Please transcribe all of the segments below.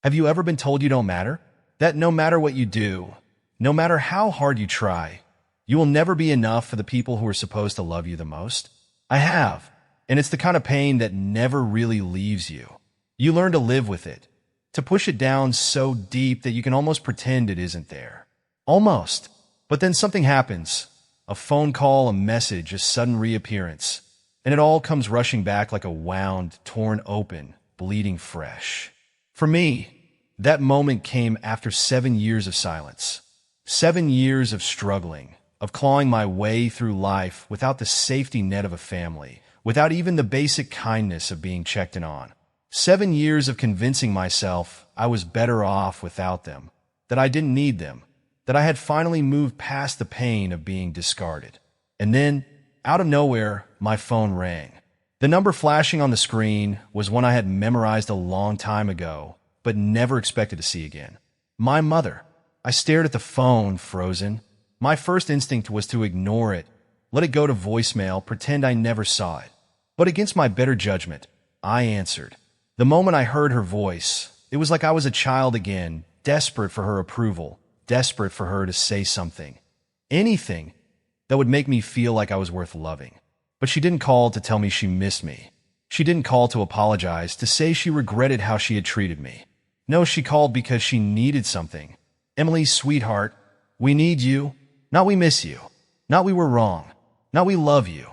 Have you ever been told you don't matter? That no matter what you do, no matter how hard you try, you will never be enough for the people who are supposed to love you the most? I have, and it's the kind of pain that never really leaves you. You learn to live with it, to push it down so deep that you can almost pretend it isn't there. Almost. But then something happens. A phone call, a message, a sudden reappearance. And it all comes rushing back like a wound torn open, bleeding fresh. For me, that moment came after 7 years of silence. 7 years of struggling, of clawing my way through life without the safety net of a family, without even the basic kindness of being checked in on. 7 years of convincing myself I was better off without them, that I didn't need them, that I had finally moved past the pain of being discarded. And then, out of nowhere, my phone rang. The number flashing on the screen was one I had memorized a long time ago, but never expected to see again. My mother. I stared at the phone, frozen. My first instinct was to ignore it, let it go to voicemail, pretend I never saw it. But against my better judgment, I answered. The moment I heard her voice, it was like I was a child again, desperate for her approval, desperate for her to say something. Anything that would make me feel like I was worth loving. But she didn't call to tell me she missed me. She didn't call to apologize, to say she regretted how she had treated me. No, she called because she needed something. Emily, sweetheart, we need you. Not we miss you. Not we were wrong. Not we love you.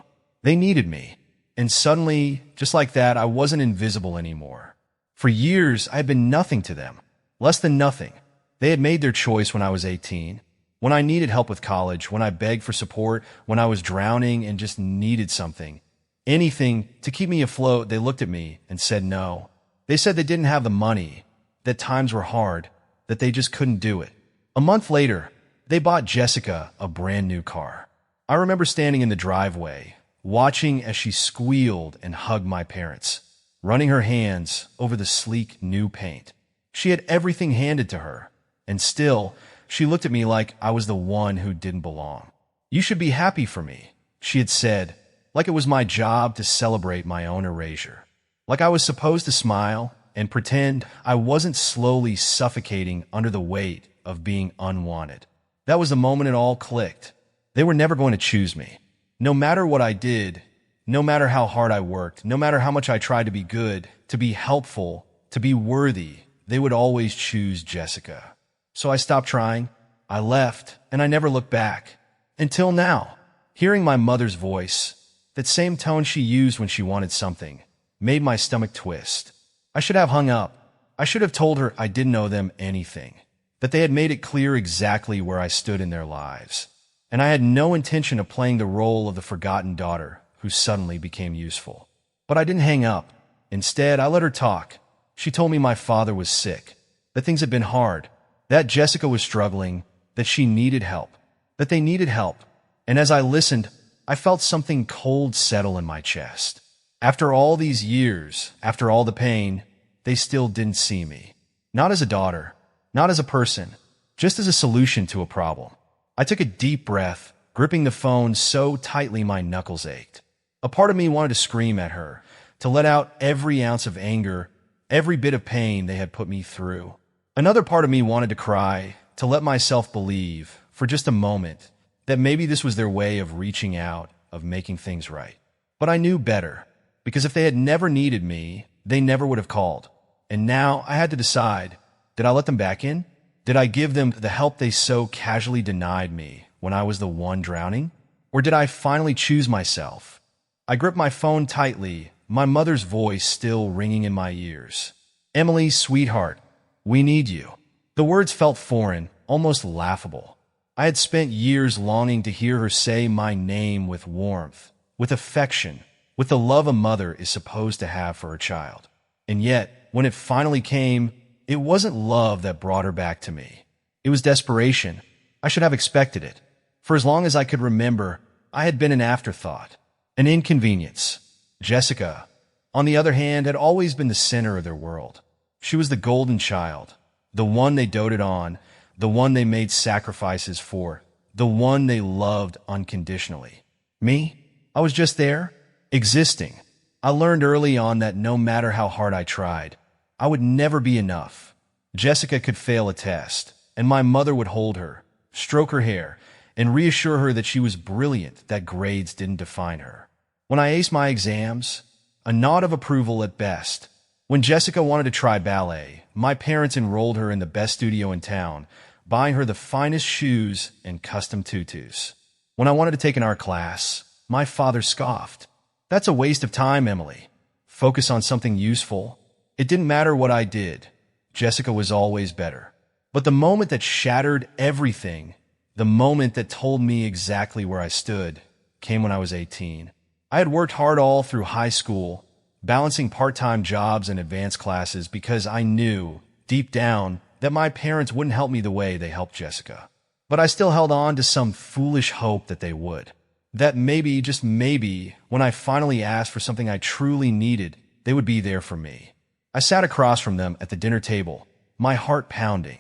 They needed me. And suddenly, just like that, I wasn't invisible anymore. For years, I had been nothing to them. Less than nothing. They had made their choice when I was 18. When I needed help with college, when I begged for support, when I was drowning and just needed something. Anything to keep me afloat, they looked at me and said no. They said they didn't have the money, that times were hard, that they just couldn't do it. A month later, they bought Jessica a brand new car. I remember standing in the driveway, watching as she squealed and hugged my parents, running her hands over the sleek new paint. She had everything handed to her, and still, she looked at me like I was the one who didn't belong. You should be happy for me, she had said, like it was my job to celebrate my own erasure. Like I was supposed to smile and pretend I wasn't slowly suffocating under the weight of being unwanted. That was the moment it all clicked. They were never going to choose me. No matter what I did, no matter how hard I worked, no matter how much I tried to be good, to be helpful, to be worthy, they would always choose Jessica. So I stopped trying, I left, and I never looked back. Until now, hearing my mother's voice, that same tone she used when she wanted something, made my stomach twist. I should have hung up. I should have told her I didn't owe them anything, that they had made it clear exactly where I stood in their lives. And I had no intention of playing the role of the forgotten daughter who suddenly became useful. But I didn't hang up. Instead, I let her talk. She told me my father was sick, that things had been hard, that Jessica was struggling, that she needed help, that they needed help. And as I listened, I felt something cold settle in my chest. After all these years, after all the pain, they still didn't see me. Not as a daughter, not as a person, just as a solution to a problem. I took a deep breath, gripping the phone so tightly my knuckles ached. A part of me wanted to scream at her, to let out every ounce of anger, every bit of pain they had put me through. Another part of me wanted to cry, to let myself believe, for just a moment, that maybe this was their way of reaching out, of making things right. But I knew better, because if they had never needed me, they never would have called. And now I had to decide, did I let them back in? Did I give them the help they so casually denied me when I was the one drowning? Or did I finally choose myself? I gripped my phone tightly, my mother's voice still ringing in my ears. Emily, sweetheart, we need you. The words felt foreign, almost laughable. I had spent years longing to hear her say my name with warmth, with affection, with the love a mother is supposed to have for her child. And yet, when it finally came, it wasn't love that brought her back to me. It was desperation. I should have expected it. For as long as I could remember, I had been an afterthought, an inconvenience. Jessica, on the other hand, had always been the center of their world. She was the golden child, the one they doted on, the one they made sacrifices for, the one they loved unconditionally. Me? I was just there, existing. I learned early on that no matter how hard I tried, I would never be enough. Jessica could fail a test, and my mother would hold her, stroke her hair, and reassure her that she was brilliant, that grades didn't define her. When I aced my exams, a nod of approval at best. When Jessica wanted to try ballet, my parents enrolled her in the best studio in town, buying her the finest shoes and custom tutus. When I wanted to take an art class, my father scoffed. "That's a waste of time, Emily. Focus on something useful." It didn't matter what I did. Jessica was always better. But the moment that shattered everything, the moment that told me exactly where I stood, came when I was 18. I had worked hard all through high school, balancing part-time jobs and advanced classes because I knew, deep down, that my parents wouldn't help me the way they helped Jessica. But I still held on to some foolish hope that they would. That maybe, just maybe, when I finally asked for something I truly needed, they would be there for me. I sat across from them at the dinner table, my heart pounding.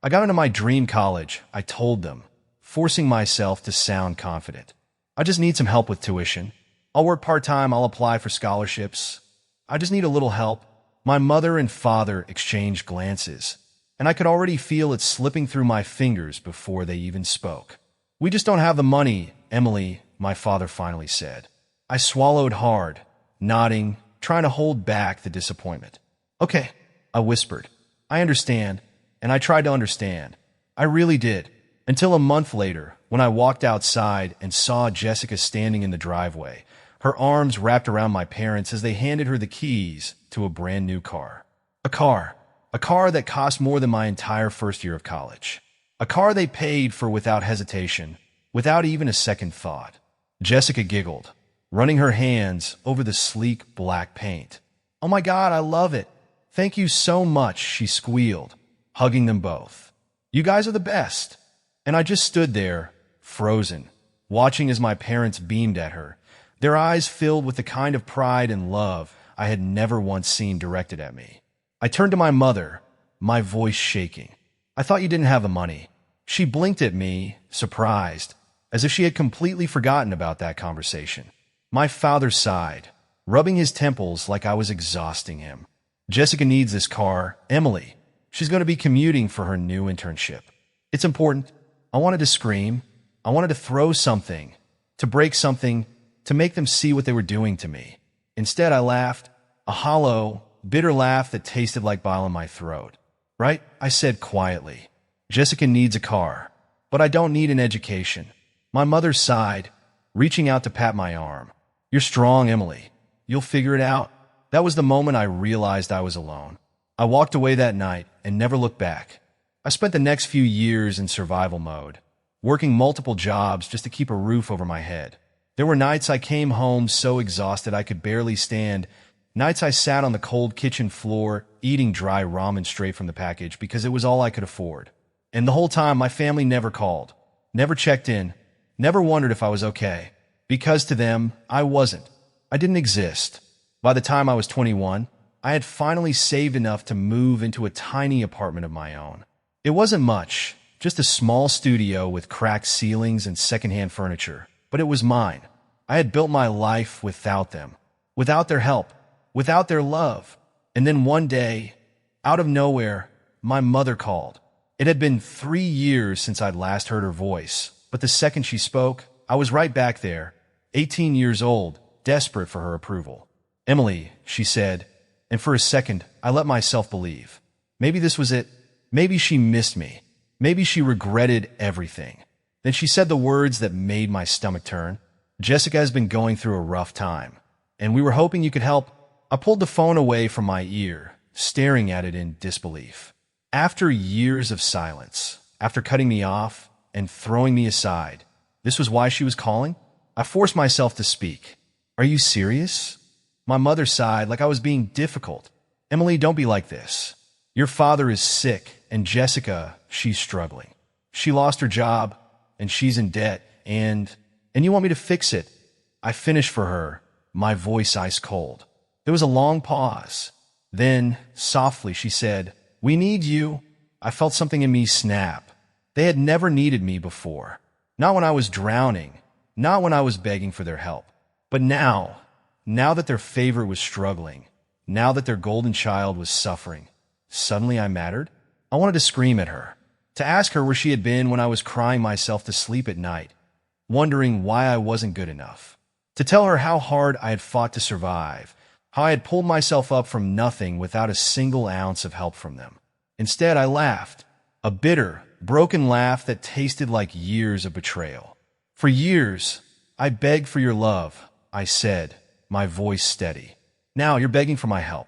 I got into my dream college, I told them, forcing myself to sound confident. "I just need some help with tuition. I'll work part-time, I'll apply for scholarships. I just need a little help." My mother and father exchanged glances, and I could already feel it slipping through my fingers before they even spoke. "We just don't have the money, Emily," my father finally said. I swallowed hard, nodding, trying to hold back the disappointment. "Okay," I whispered. "I understand," and I tried to understand. I really did, until a month later, when I walked outside and saw Jessica standing in the driveway, her arms wrapped around my parents as they handed her the keys to a brand new car. A car that cost more than my entire first year of college. A car they paid for without hesitation, without even a second thought. Jessica giggled, running her hands over the sleek black paint. "Oh my God, I love it. Thank you so much," she squealed, hugging them both. "You guys are the best." And I just stood there, frozen, watching as my parents beamed at her, their eyes filled with the kind of pride and love I had never once seen directed at me. I turned to my mother, my voice shaking. "I thought you didn't have the money." She blinked at me, surprised, as if she had completely forgotten about that conversation. My father sighed, rubbing his temples like I was exhausting him. "Jessica needs this car, Emily. She's going to be commuting for her new internship. It's important." I wanted to scream. I wanted to throw something, to break something, to make them see what they were doing to me. Instead, I laughed, a hollow, bitter laugh that tasted like bile in my throat. "Right?" I said quietly. "Jessica needs a car, but I don't need an education." My mother sighed, reaching out to pat my arm. "You're strong, Emily. You'll figure it out." That was the moment I realized I was alone. I walked away that night and never looked back. I spent the next few years in survival mode, working multiple jobs just to keep a roof over my head. There were nights I came home so exhausted I could barely stand, nights I sat on the cold kitchen floor eating dry ramen straight from the package because it was all I could afford. And the whole time my family never called, never checked in, never wondered if I was okay, because to them, I wasn't. I didn't exist. By the time I was 21, I had finally saved enough to move into a tiny apartment of my own. It wasn't much, just a small studio with cracked ceilings and secondhand furniture, but it was mine. I had built my life without them, without their help, without their love. And then one day, out of nowhere, my mother called. It had been 3 years since I'd last heard her voice, but the second she spoke, I was right back there, 18 years old, desperate for her approval. "Emily," she said, and for a second, I let myself believe. Maybe this was it. Maybe she missed me. Maybe she regretted everything. Then she said the words that made my stomach turn. "Jessica has been going through a rough time, and we were hoping you could help." I pulled the phone away from my ear, staring at it in disbelief. After years of silence, after cutting me off and throwing me aside, this was why she was calling? I forced myself to speak. "Are you serious?" My mother sighed like I was being difficult. "Emily, don't be like this. Your father is sick, and Jessica, she's struggling. She lost her job, and she's in debt, and you want me to fix it." I finished for her, my voice ice cold. There was a long pause. Then, softly, she said, "We need you." I felt something in me snap. They had never needed me before. Not when I was drowning, not when I was begging for their help. But now that their favorite was struggling, now that their golden child was suffering, suddenly I mattered. I wanted to scream at her, to ask her where she had been when I was crying myself to sleep at night, wondering why I wasn't good enough, to tell her how hard I had fought to survive, how I had pulled myself up from nothing without a single ounce of help from them. Instead, I laughed, a bitter, broken laugh that tasted like years of betrayal. For years, I begged for your love, I said, my voice steady. Now you're begging for my help.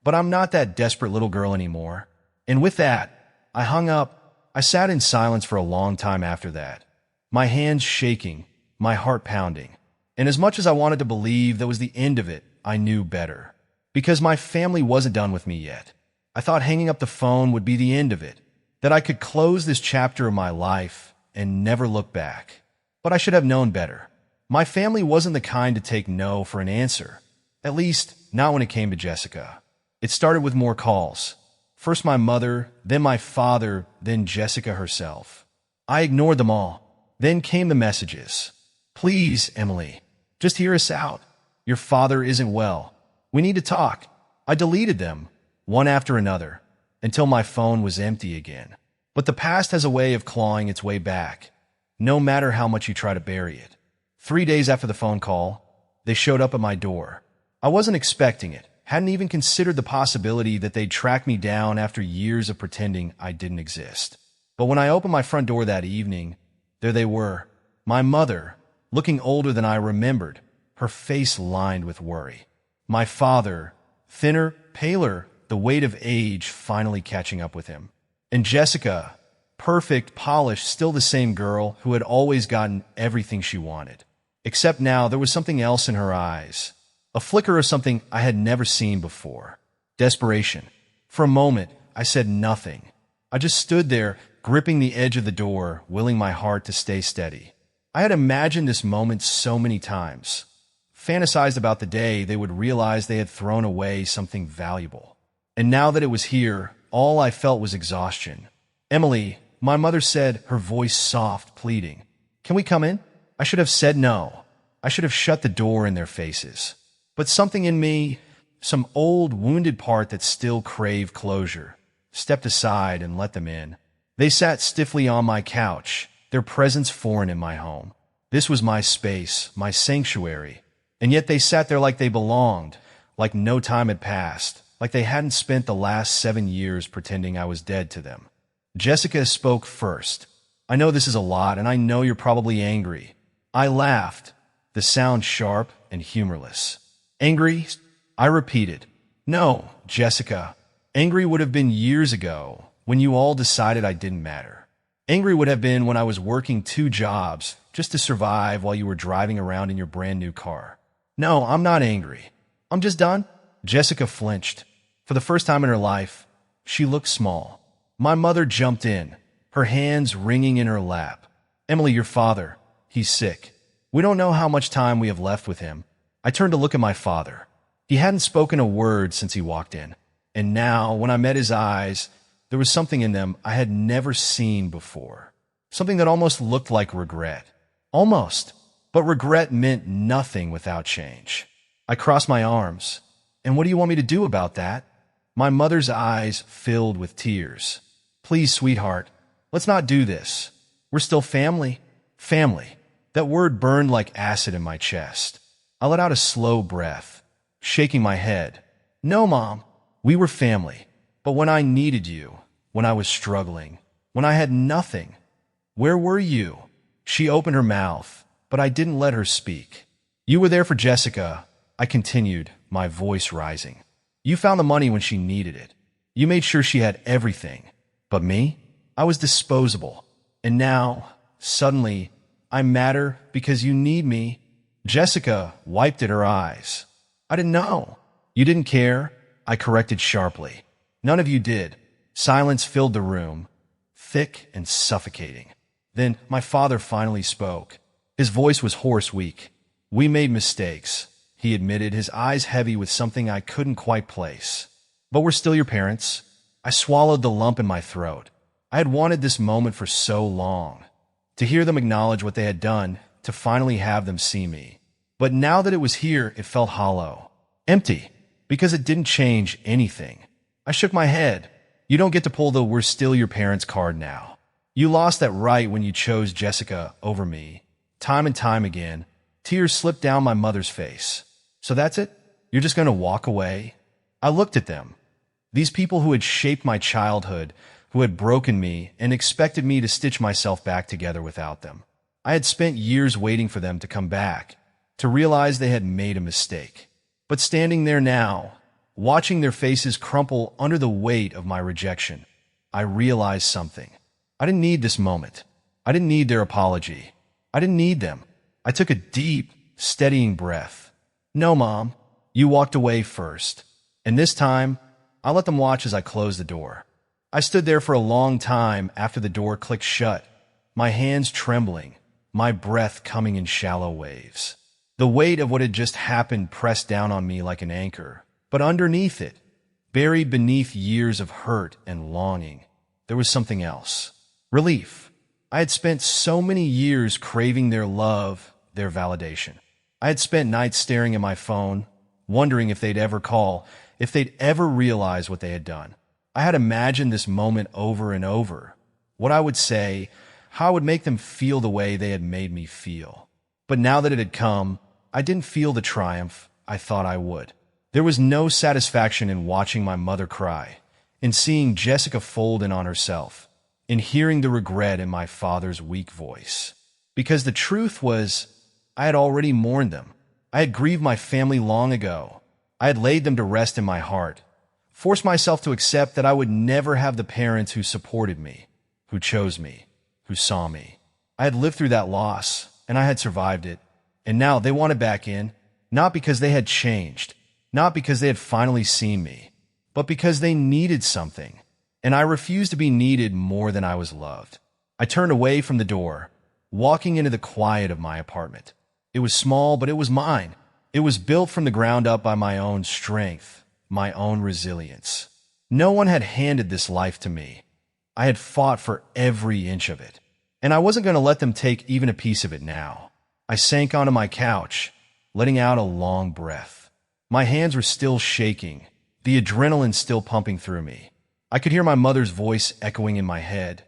But I'm not that desperate little girl anymore. And with that, I hung up. I sat in silence for a long time after that, my hands shaking, my heart pounding. And as much as I wanted to believe that was the end of it, I knew better. Because my family wasn't done with me yet. I thought hanging up the phone would be the end of it, that I could close this chapter of my life and never look back. But I should have known better. My family wasn't the kind to take no for an answer. At least, not when it came to Jessica. It started with more calls. First my mother, then my father, then Jessica herself. I ignored them all. Then came the messages. Please, Emily, just hear us out. Your father isn't well. We need to talk. I deleted them, one after another, until my phone was empty again. But the past has a way of clawing its way back, no matter how much you try to bury it. 3 days after the phone call, they showed up at my door. I wasn't expecting it, hadn't even considered the possibility that they'd track me down after years of pretending I didn't exist. But when I opened my front door that evening, there they were, my mother, looking older than I remembered, her face lined with worry. My father, thinner, paler, the weight of age finally catching up with him. And Jessica, perfect, polished, still the same girl who had always gotten everything she wanted. Except now there was something else in her eyes, a flicker of something I had never seen before. Desperation. For a moment, I said nothing. I just stood there, gripping the edge of the door, willing my heart to stay steady. I had imagined this moment so many times, fantasized about the day they would realize they had thrown away something valuable. And now that it was here, all I felt was exhaustion. Emily, my mother said, her voice soft, pleading. Can we come in? I should have said no. I should have shut the door in their faces. But something in me, some old, wounded part that still craved closure, stepped aside and let them in. They sat stiffly on my couch, their presence foreign in my home. This was my space, my sanctuary. And yet they sat there like they belonged, like no time had passed, like they hadn't spent the last 7 years pretending I was dead to them. Jessica spoke first. I know this is a lot, and I know you're probably angry. I laughed, the sound sharp and humorless. Angry? I repeated. No, Jessica. Angry would have been years ago, when you all decided I didn't matter. Angry would have been when I was working 2 jobs just to survive while you were driving around in your brand new car. No, I'm not angry. I'm just done. Jessica flinched. For the first time in her life, she looked small. My mother jumped in, her hands wringing in her lap. Emily, your father, he's sick. We don't know how much time we have left with him. I turned to look at my father. He hadn't spoken a word since he walked in. And now, when I met his eyes, there was something in them I had never seen before. Something that almost looked like regret. Almost. But regret meant nothing without change. I crossed my arms. And what do you want me to do about that? My mother's eyes filled with tears. Please, sweetheart, let's not do this. We're still family. Family. That word burned like acid in my chest. I let out a slow breath, shaking my head. No, Mom, we were family. But when I needed you, when I was struggling, when I had nothing, where were you? She opened her mouth, but I didn't let her speak. You were there for Jessica, I continued, my voice rising. You found the money when she needed it. You made sure she had everything. But me? I was disposable. And now, suddenly, I matter because you need me. Jessica wiped at her eyes. I didn't know. You didn't care? I corrected sharply. None of you did. Silence filled the room, thick and suffocating. Then my father finally spoke. His voice was hoarse, weak. We made mistakes, he admitted, his eyes heavy with something I couldn't quite place. But we're still your parents. I swallowed the lump in my throat. I had wanted this moment for so long. To hear them acknowledge what they had done, to finally have them see me. But now that it was here, it felt hollow. Empty, because it didn't change anything. I shook my head. You don't get to pull the "we're still your parents" card now. You lost that right when you chose Jessica over me. Time and time again, tears slipped down my mother's face. So that's it? You're just going to walk away? I looked at them. These people who had shaped my childhood, who had broken me and expected me to stitch myself back together without them. I had spent years waiting for them to come back, to realize they had made a mistake. But standing there now, watching their faces crumple under the weight of my rejection, I realized something. I didn't need this moment. I didn't need their apology. I didn't need them. I took a deep, steadying breath. No, Mom, you walked away first. And this time, I let them watch as I closed the door. I stood there for a long time after the door clicked shut, my hands trembling, my breath coming in shallow waves. The weight of what had just happened pressed down on me like an anchor. But underneath it, buried beneath years of hurt and longing, there was something else. Relief. I had spent so many years craving their love, their validation. I had spent nights staring at my phone, wondering if they'd ever call, if they'd ever realize what they had done. I had imagined this moment over and over, what I would say, how I would make them feel the way they had made me feel. But now that it had come, I didn't feel the triumph I thought I would. There was no satisfaction in watching my mother cry, in seeing Jessica fold in on herself, in hearing the regret in my father's weak voice. Because the truth was, I had already mourned them. I had grieved my family long ago. I had laid them to rest in my heart, forced myself to accept that I would never have the parents who supported me, who chose me, who saw me. I had lived through that loss, and I had survived it. And now they wanted back in, not because they had changed, not because they had finally seen me, but because they needed something. And I refused to be needed more than I was loved. I turned away from the door, walking into the quiet of my apartment. It was small, but it was mine. It was built from the ground up by my own strength, my own resilience. No one had handed this life to me. I had fought for every inch of it, and I wasn't going to let them take even a piece of it now. I sank onto my couch, letting out a long breath. My hands were still shaking, the adrenaline still pumping through me. I could hear my mother's voice echoing in my head.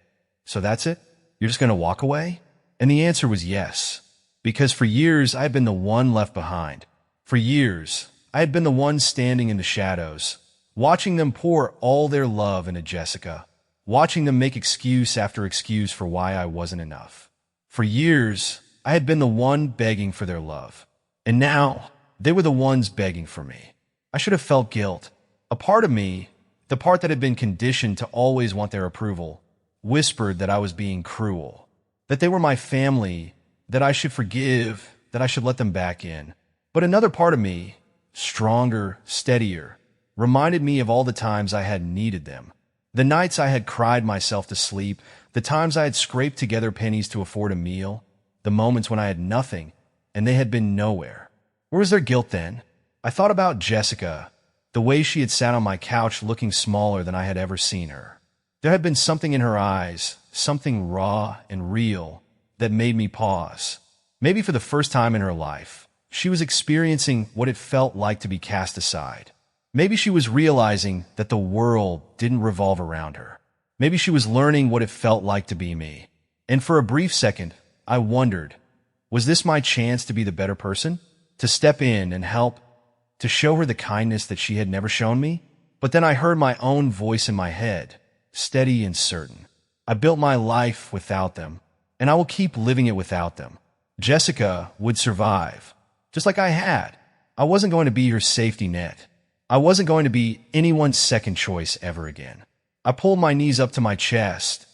So that's it? You're just going to walk away? And the answer was yes, because for years I had been the one left behind. For years, I had been the one standing in the shadows, watching them pour all their love into Jessica, watching them make excuse after excuse for why I wasn't enough. For years, I had been the one begging for their love. And now, they were the ones begging for me. I should have felt guilt. A part of me, the part that had been conditioned to always want their approval, whispered that I was being cruel, that they were my family, that I should forgive, that I should let them back in. But another part of me, stronger, steadier, reminded me of all the times I had needed them. The nights I had cried myself to sleep, the times I had scraped together pennies to afford a meal, the moments when I had nothing and they had been nowhere. Where was their guilt then? I thought about Jessica, the way she had sat on my couch looking smaller than I had ever seen her. There had been something in her eyes, something raw and real, that made me pause. Maybe for the first time in her life, she was experiencing what it felt like to be cast aside. Maybe she was realizing that the world didn't revolve around her. Maybe she was learning what it felt like to be me. And for a brief second, I wondered, was this my chance to be the better person? To step in and help? To show her the kindness that she had never shown me? But then I heard my own voice in my head, steady and certain. I built my life without them, and I will keep living it without them. Jessica would survive, just like I had. I wasn't going to be her safety net. I wasn't going to be anyone's second choice ever again. I pulled my knees up to my chest,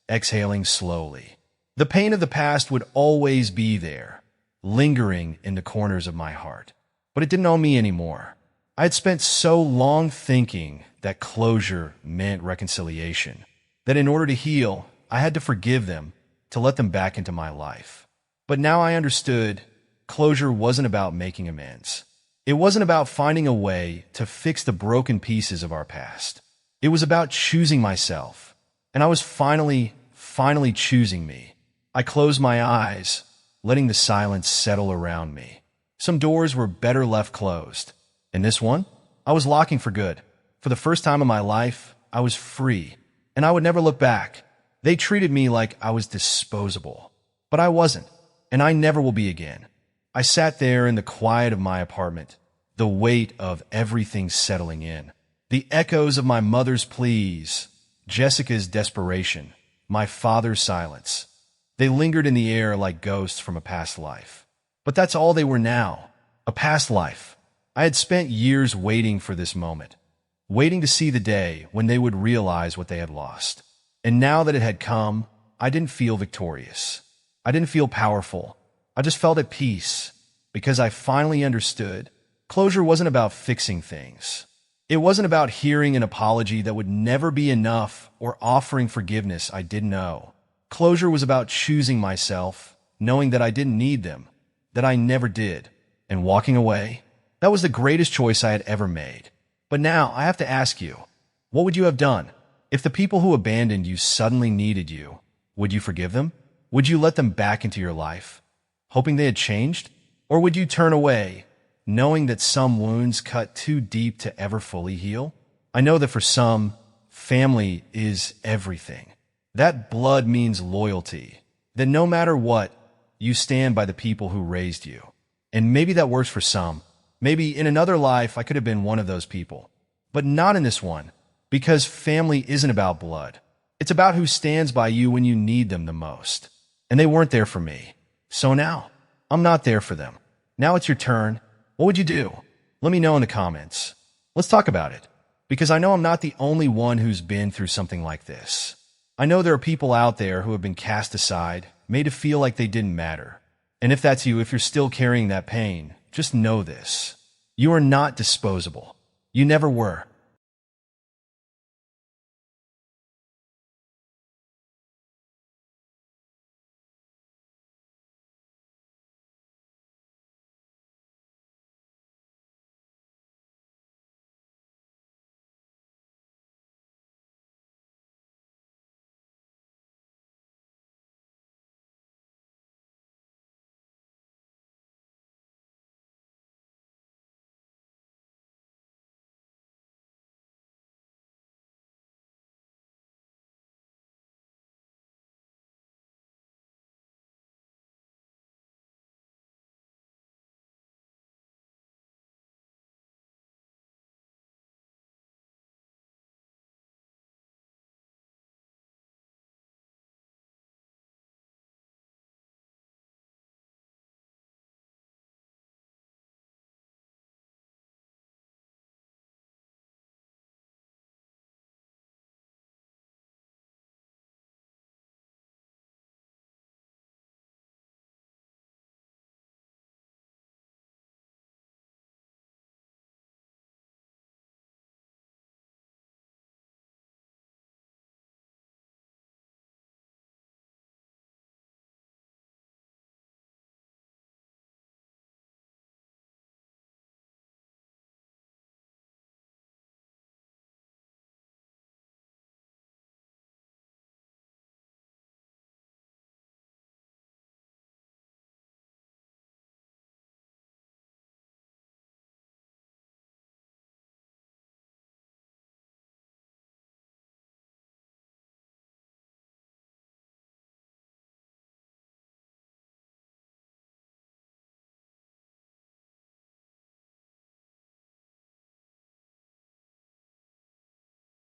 exhaling slowly. The pain of the past would always be there, lingering in the corners of my heart. But it didn't own me anymore. I had spent so long thinking that closure meant reconciliation, that in order to heal, I had to forgive them, to let them back into my life. But now I understood closure wasn't about making amends. It wasn't about finding a way to fix the broken pieces of our past. It was about choosing myself, and I was finally choosing me. I closed my eyes, letting the silence settle around me. Some doors were better left closed, and this one, I was locking for good. For the first time in my life, I was free, and I would never look back. They treated me like I was disposable. But I wasn't, and I never will be again. I sat there in the quiet of my apartment, the weight of everything settling in, the echoes of my mother's pleas, Jessica's desperation, my father's silence. They lingered in the air like ghosts from a past life. But that's all they were now, a past life. I had spent years waiting for this moment, waiting to see the day when they would realize what they had lost. And now that it had come, I didn't feel victorious. I didn't feel powerful. I just felt at peace because I finally understood closure wasn't about fixing things. It wasn't about hearing an apology that would never be enough or offering forgiveness I didn't know. Closure was about choosing myself, knowing that I didn't need them, that I never did, and walking away. That was the greatest choice I had ever made. But now I have to ask you, what would you have done? If the people who abandoned you suddenly needed you, would you forgive them? Would you let them back into your life, hoping they had changed? Or would you turn away, knowing that some wounds cut too deep to ever fully heal? I know that for some, family is everything. That blood means loyalty, that no matter what, you stand by the people who raised you. And maybe that works for some. Maybe in another life I could have been one of those people. But not in this one, because family isn't about blood. It's about who stands by you when you need them the most. And they weren't there for me. So now, I'm not there for them. Now it's your turn. What would you do? Let me know in the comments. Let's talk about it. Because I know I'm not the only one who's been through something like this. I know there are people out there who have been cast aside, made to feel like they didn't matter. And if that's you, if you're still carrying that pain, just know this. You are not disposable. You never were.